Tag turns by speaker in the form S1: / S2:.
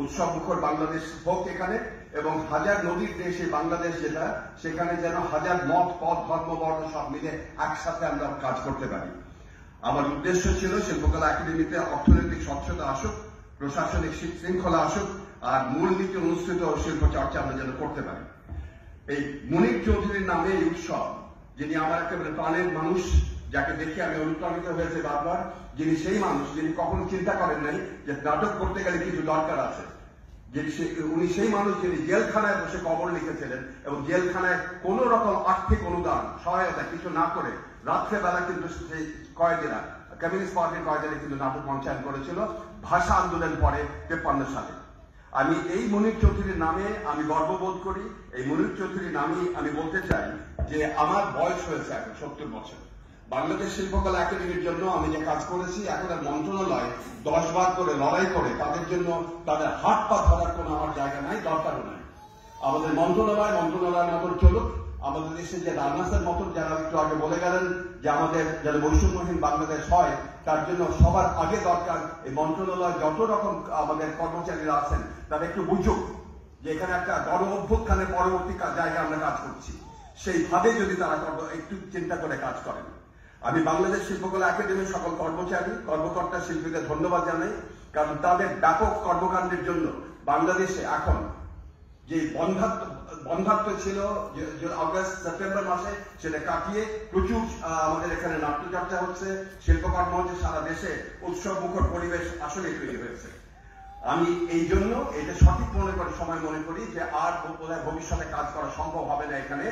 S1: উৎসব মুখর বাংলাদেশ হোক এখানে, এবং হাজার নদীর দেশে বাংলাদেশ যেটা, সেখানে যেন হাজার মত পথ ধর্ম বর্ণ সব মিলে একসাথে আমরা কাজ করতে পারি। আমার উদ্দেশ্য ছিল শিল্পকলা একাডেমিতে অর্থনৈতিক স্বচ্ছতা আসুক, প্রশাসনিক শৃঙ্খলা আসুক, আর মূলনীতি অনুষ্ঠিত শিল্প চর্চা আমরা যেন করতে পারি। এই মুনির চৌধুরীর নামে এই উৎসব, যিনি আমার একেবারে প্রাণের মানুষ, যাকে দেখে আমি অনুপ্রাণিত হয়েছে বারবার, যিনি সেই মানুষ যিনি কখনো চিন্তা করেন নাই যে নাটক করতে গেলে কিছু দরকার আছে, উনি সেই মানুষ যিনি জেলখানায় বসে কবর লিখেছিলেন এবং জেলখানায় কোন রকম আর্থিক অনুদান সহায়তা কিছু না করে রাত্রেবেলা কিন্তু সেই কয়েদিরা, কমিউনিস্ট পার্টির কয়েদিরা কিন্তু নাটক মঞ্চায়ন করেছিল ভাষা আন্দোলন পরে 53 সালে। আমি এই মুনির চৌধুরীর নামে আমি গর্ববোধ করি। এই মুনির চৌধুরীর নামে আমি বলতে চাই যে আমার বয়স হয়েছে এখন 70 বছর। বাংলাদেশ শিল্পকলা একাডেমির জন্য আমি যে কাজ করেছি, এখন আর মন্ত্রণালয় 10 বার করে লড়াই করে তাদের জন্য তাদের হাত পা ধরার কোনো আমার জায়গা নাই, দরকারও নাই। আমাদের মন্ত্রণালয়ের মতন চলুক। আমাদের দেশে যে রাজনাথের মতন যারা একটু আগে বলে গেলেন যে আমাদের যেন বৈষম্যহীন বাংলাদেশ হয়, তার জন্য সবার আগে দরকার এই মন্ত্রণালয় যত রকম আমাদের কর্মচারীরা আছেন তারা একটু বুঝুক যে এখানে একটা গণ অভ্যুত্থানের পরবর্তী জায়গায় আমরা কাজ করছি, সেইভাবে যদি তারা একটু চিন্তা করে কাজ করেন। আমি বাংলাদেশ শিল্পকলা একাডেমির সকল কর্মচারী কর্মকর্তা শিল্পীদের ধন্যবাদ জানাই, কারণ তাদের ব্যাপক কর্মকাণ্ডের জন্য বাংলাদেশে এখন যে বন্ধাত্ম ছিল আগস্ট সেপ্টেম্বর মাসে, সেটা কাটিয়ে প্রচুর আমাদের এখানে নাট্যচর্চা হচ্ছে, শিল্পকর্ম হচ্ছে, সারা দেশে উৎসব মুখর পরিবেশ আসলে তৈরি হয়েছে। আমি এই জন্য এটা সঠিক সময় মনে করি যে আর বোধহয় ভবিষ্যতে কাজ করা সম্ভব হবে না এখানে।